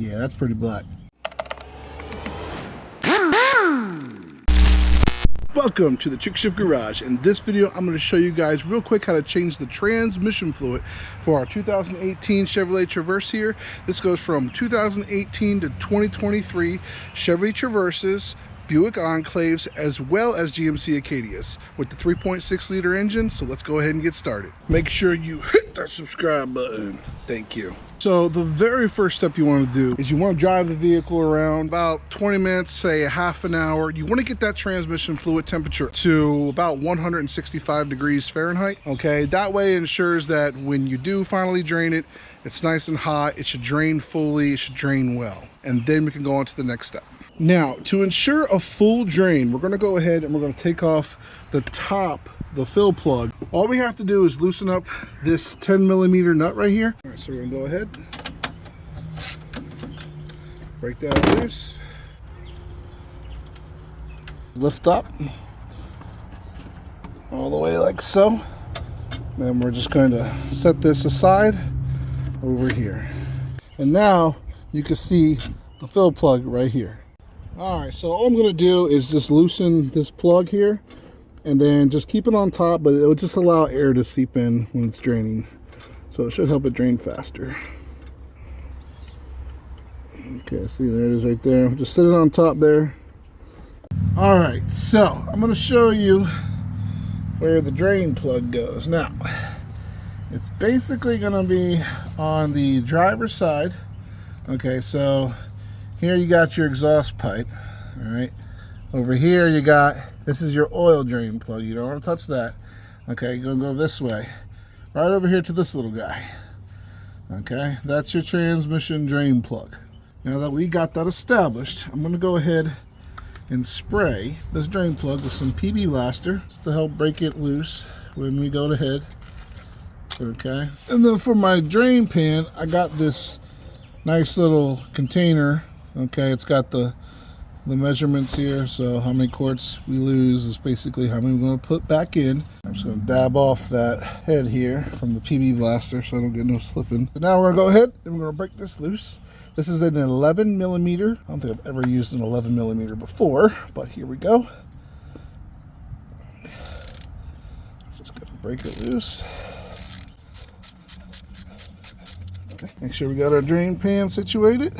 Yeah, that's pretty black. Welcome to the Chick Shift Garage. In this video, I'm going to show you guys real quick how to change the transmission fluid for our 2018 Chevrolet Traverse here. This goes from 2018 to 2023 Chevy Traverses, Buick Enclaves, as well as GMC Acadias with the 3.6 liter engine. So let's go ahead and get started. Make sure you hit that subscribe button. Thank you. So the very first step you want to do is you want to drive the vehicle around about 20 minutes, say a half an hour. You want to get that transmission fluid temperature to about 165 degrees Fahrenheit. Okay, that way it ensures that when you do finally drain it, it's nice and hot. It should drain fully, it should drain well. And then we can go on to the next step. Now, to ensure a full drain, we're going to go ahead and we're going to take off the top, the fill plug. All we have to do is loosen up this 10mm nut right here. All right, so we're going to go ahead, break that loose, lift up all the way like so. Then we're just going to set this aside over here. And now you can see the fill plug right here. Alright, so all I'm going to do is just loosen this plug here and then just keep it on top, but it will just allow air to seep in when it's draining. So it should help it drain faster. Okay, see, there it is right there. Just set it on top there. Alright, so I'm going to show you where the drain plug goes. Now, it's basically going to be on the driver's side. Okay, so here you got your exhaust pipe, all right? Over here you got, this is your oil drain plug. You don't want to touch that. Okay, you're gonna go this way. Right over here to this little guy. Okay, that's your transmission drain plug. Now that we got that established, I'm gonna go ahead and spray this drain plug with some PB Blaster just to help break it loose when we go to head. Okay, and then for my drain pan, I got this nice little container. Okay, it's got the measurements here, so how many quarts we lose is basically how many we're going to put back in. I'm just going to dab off that head here from the PB Blaster so I don't get no slipping. So now we're going to go ahead and we're going to break this loose. This is an 11mm. I don't think I've ever used an 11mm before, but here we go. Just going to break it loose. Okay, make sure we got our drain pan situated.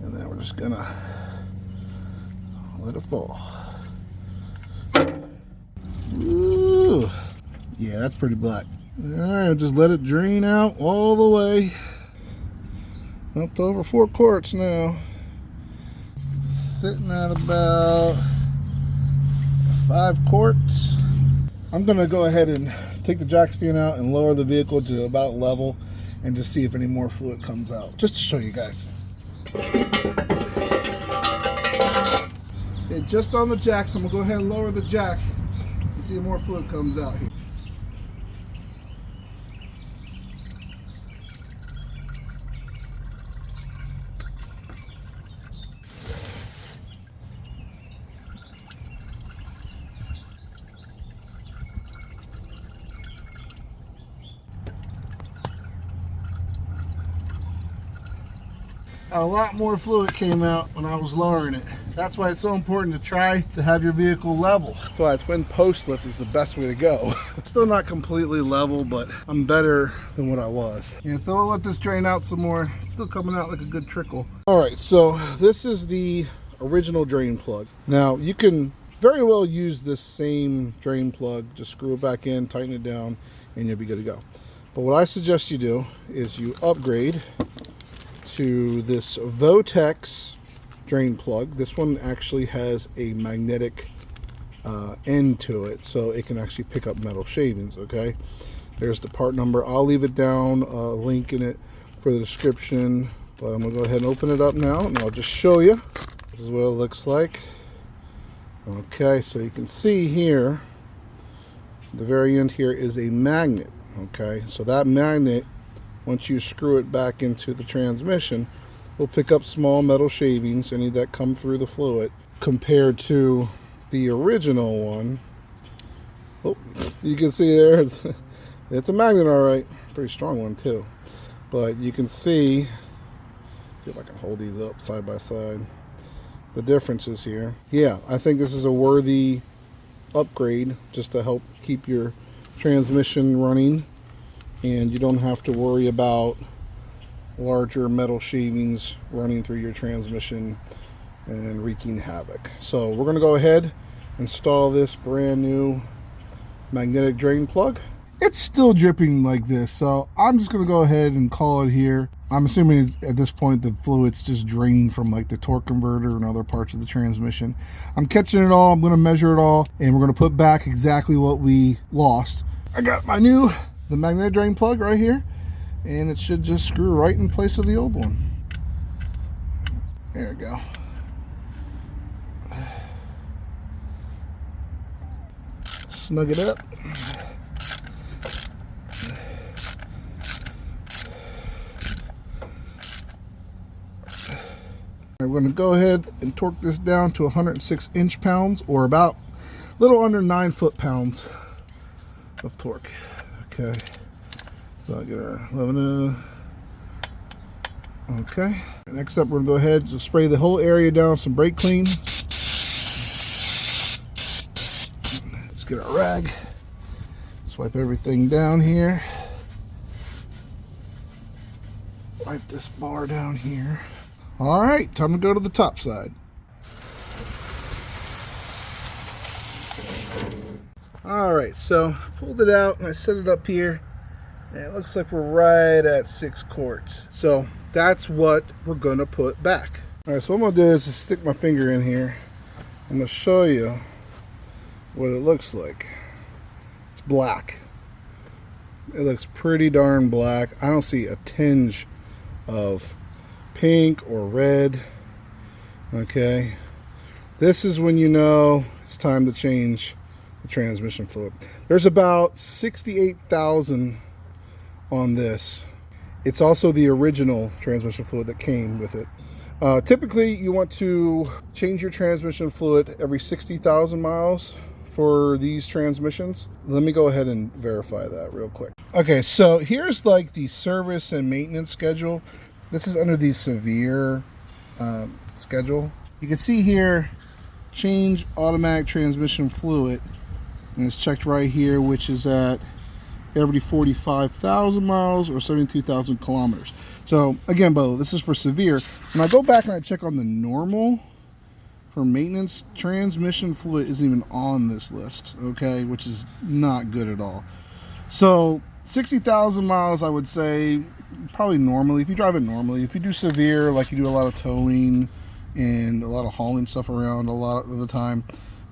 And then we're just gonna let it fall. Ooh, yeah, that's pretty black. All right, just let it drain out all the way. Up to over 4 quarts now. Sitting at about 5 quarts. I'm gonna go ahead and take the jack stand out and lower the vehicle to about level and just see if any more fluid comes out, just to show you guys. Okay, just on the jack, so I'm gonna go ahead and lower the jack and see if more fluid comes out here. A lot more fluid came out when I was lowering it. That's why it's so important to try to have your vehicle level. That's why twin post lift is the best way to go. Still not completely level, but I'm better than what I was. And so I'll let this drain out some more. It's still coming out like a good trickle. All right, so this is the original drain plug. Now you can very well use this same drain plug, just screw it back in, tighten it down, and you'll be good to go. But what I suggest you do is you upgrade to this Votex drain plug. This one actually has a magnetic end to it, so it can actually pick up metal shavings. Okay, there's the part number. I'll leave it down, link in it for the description, but I'm gonna go ahead and open it up now and I'll just show you. This is what it looks like. Okay, so you can see here the very end here is a magnet. Okay, so that magnet, once you screw it back into the transmission, will pick up small metal shavings, any that come through the fluid, compared to the original one. Oh, you can see there, it's a magnet, all right. Pretty strong one too. But you can see See if I can hold these up side by side. The differences here. Yeah, I think this is a worthy upgrade just to help keep your transmission running, and you don't have to worry about larger metal shavings running through your transmission and wreaking havoc. So we're going to go ahead and install this brand new magnetic drain plug. It's still dripping like this, so I'm just going to go ahead and call it here. I'm assuming at this point the fluid's just draining from like the torque converter and other parts of the transmission. I'm catching it all, I'm going to measure it all, and we're going to put back exactly what we lost. I got the magnetic drain plug right here, and it should just screw right in place of the old one. There we go. Snug it up. We're going to go ahead and torque this down to 106 inch-pounds, or about a little under 9 foot-pounds of torque. Okay, so I get our 11. Okay, next up we're going to go ahead and spray the whole area down with some brake clean. Let's get our rag, swipe everything down here, wipe this bar down here. All right, time to go to the top side. All right, so I pulled it out and I set it up here, and it looks like we're right at 6 quarts. So that's what we're gonna put back. All right, so what I'm gonna do is just stick my finger in here. I'm gonna show you what it looks like. It's black. It looks pretty darn black. I don't see a tinge of pink or red. Okay, this is when you know it's time to change the transmission fluid. There's about 68,000 on this. It's also the original transmission fluid that came with it. Typically you want to change your transmission fluid every 60,000 miles for these transmissions. Let me go ahead and verify that real quick. Okay, so here's like the service and maintenance schedule. This is under the severe schedule. You can see here, change automatic transmission fluid, and it's checked right here, which is at every 45,000 miles or 72,000 kilometers. So again, Bo, this is for severe. When I go back and I check on the normal for maintenance, transmission fluid isn't even on this list, okay, which is not good at all. So 60,000 miles, I would say, probably normally, if you drive it normally. If you do severe, like you do a lot of towing and a lot of hauling stuff around a lot of the time,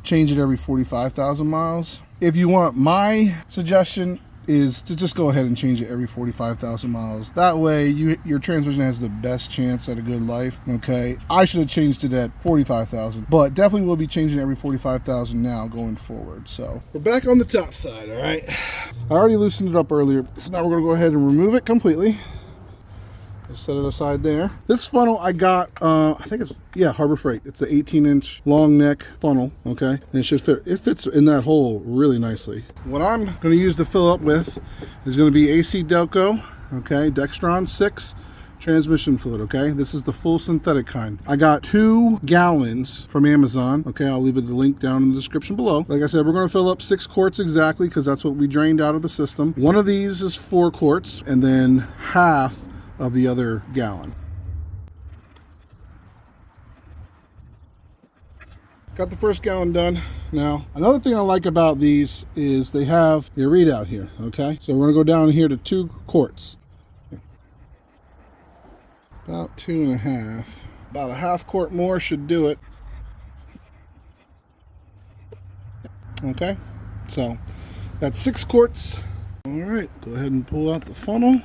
change it every 45,000 miles. If you want, my suggestion is to just go ahead and change it every 45,000 miles. That way your transmission has the best chance at a good life. Okay, I should have changed it at 45,000, but definitely will be changing every 45,000 now going forward. So we're back on the top side. All right, I already loosened it up earlier, so now we're going to go ahead and remove it completely. Just set it aside there. This funnel I got, I think it's, yeah, Harbor Freight. It's an 18-inch long neck funnel, okay? And it should fit. It fits in that hole really nicely. What I'm going to use to fill up with is going to be AC Delco, okay? Dextron 6 transmission fluid, okay? This is the full synthetic kind. I got 2 gallons from Amazon, okay? I'll leave it the link down in the description below. Like I said, we're going to fill up 6 quarts exactly because that's what we drained out of the system. One of these is 4 quarts, and then half of the other gallon. Got the first gallon done. Now, another thing I like about these is they have your readout here, okay? So we're gonna go down here to 2 quarts. About 2.5. About a half quart more should do it. Okay, so that's 6 quarts. All right, go ahead and pull out the funnel.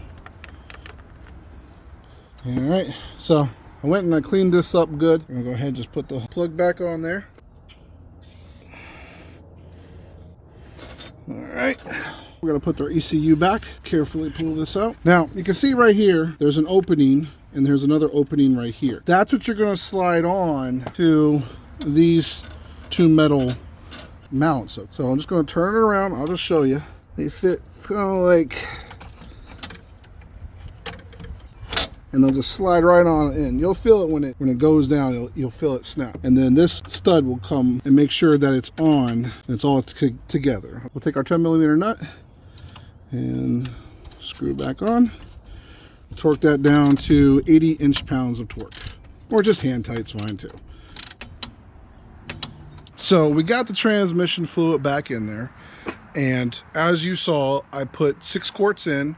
All right, so I went and I cleaned this up good. I'm gonna go ahead and just put the plug back on there. All right, we're gonna put our ECU back, carefully pull this out. Now, you can see right here, there's an opening and there's another opening right here. That's what you're gonna slide on to these 2 metal mounts. So I'm just gonna turn it around, I'll just show you. They fit kind of like and they'll just slide right on in. You'll feel it when it goes down. You'll feel it snap. And then this stud will come and make sure that it's on and it's all together. We'll take our 10mm nut and screw it back on. Torque that down to 80 inch-pounds of torque, or just hand tight's fine too. So we got the transmission fluid back in there, and as you saw, I put 6 quarts in,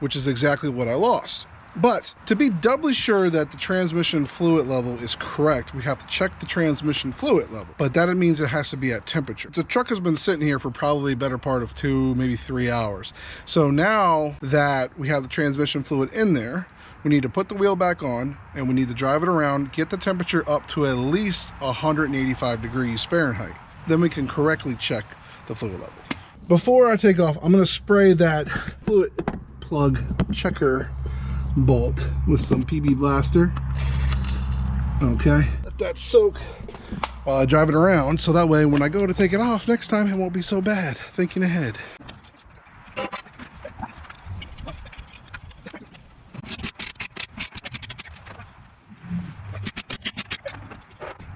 which is exactly what I lost. But to be doubly sure that the transmission fluid level is correct, we have to check the transmission fluid level. But that means it has to be at temperature. The truck has been sitting here for probably a better part of 2, maybe 3 hours. So now that we have the transmission fluid in there, we need to put the wheel back on, and we need to drive it around, get the temperature up to at least 185 degrees Fahrenheit. Then we can correctly check the fluid level. Before I take off, I'm going to spray that fluid plug checker bolt with some PB Blaster. Okay, let that soak while I drive it around, so that way when I go to take it off next time, it won't be so bad. Thinking ahead.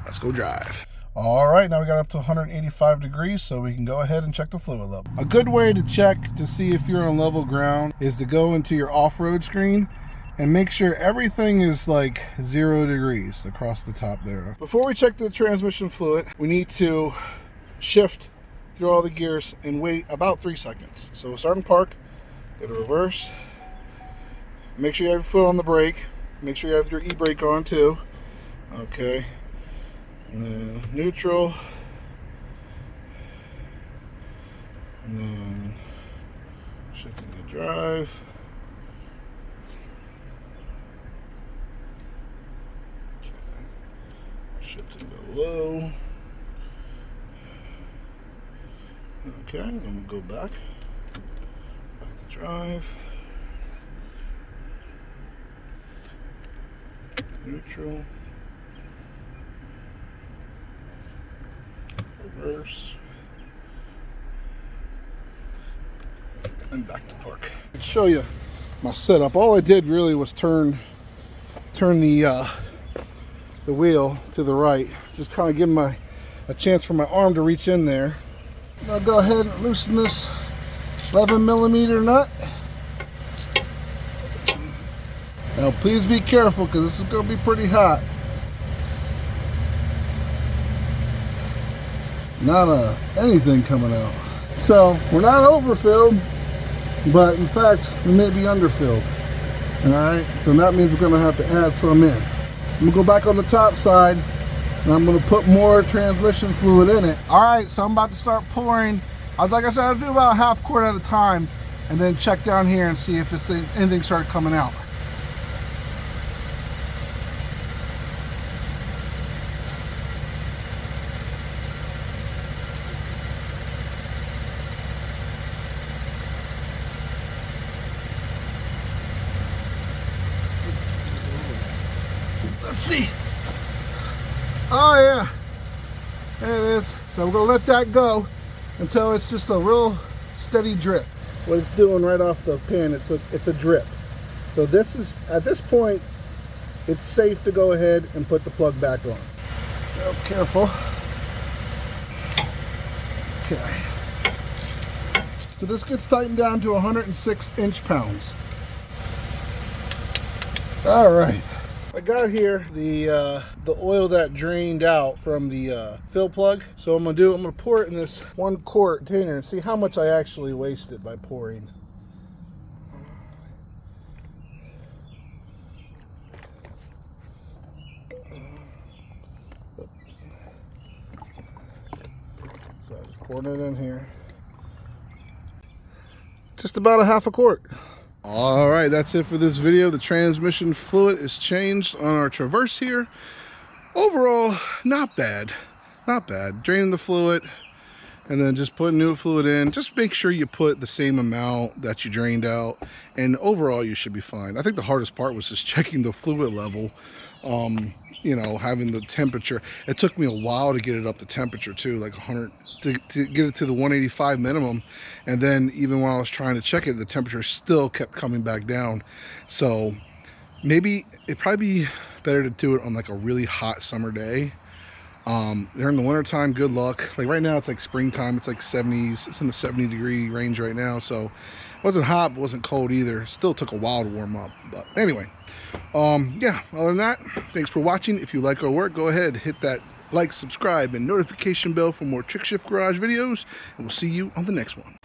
Let's go drive. All right, now we got up to 185 degrees, so we can go ahead and check the fluid level. A good way to check to see if you're on level ground is to go into your off-road screen and make sure everything is like 0 degrees across the top there. Before we check the transmission fluid, we need to shift through all the gears and wait about 3 seconds. So start in park, go to reverse, make sure you have your foot on the brake, make sure you have your e-brake on too. Okay, and then neutral, and then shifting the drive. Shifting to low. Okay, then we'll go back to drive. Neutral. Reverse. And back to park. To show you my setup, all I did really was turn the wheel to the right, just kind of give a chance for my arm to reach in there. I'll go ahead and loosen this 11mm nut. Now please be careful, because this is going to be pretty hot. Not anything coming out. So we're not overfilled, but in fact we may be underfilled. Alright, so that means we're going to have to add some in. I'm gonna go back on the top side, and I'm gonna put more transmission fluid in it. All right, so I'm about to start pouring. Like I said, I'll do about a half quart at a time, and then check down here and see if anything started coming out. Let's see. Oh yeah, there it is. So we're gonna let that go until it's just a real steady drip. What it's doing right off the pan, it's a drip. So this is, at this point, it's safe to go ahead and put the plug back on. Real careful. Okay. So this gets tightened down to 106 inch-pounds. All right. I got here the oil that drained out from the fill plug. So I'm gonna pour it in this 1 quart container and see how much I actually wasted by pouring. So I just poured it in here. Just about a half a quart. All right, that's it for this video. The transmission fluid is changed on our Traverse here. Overall, not bad. Not bad. Draining the fluid and then just putting new fluid in. Just make sure you put the same amount that you drained out, and overall you should be fine. I think the hardest part was just checking the fluid level. You know, having the temperature. It took me a while to get it up to temperature too, like 100, to get it to the 185 minimum. And then even when I was trying to check it, the temperature still kept coming back down. So Maybe it'd probably be better to do it on like a really hot summer day. During the winter time, good luck. Like right now it's like springtime, it's like 70s, it's in the 70-degree range right now, so it wasn't hot but wasn't cold either. Still took a while to warm up, but anyway, yeah, other than that, thanks for watching. If you like our work, go ahead, hit that like, subscribe, and notification bell for more Trick Shift Garage videos, and we'll see you on the next one.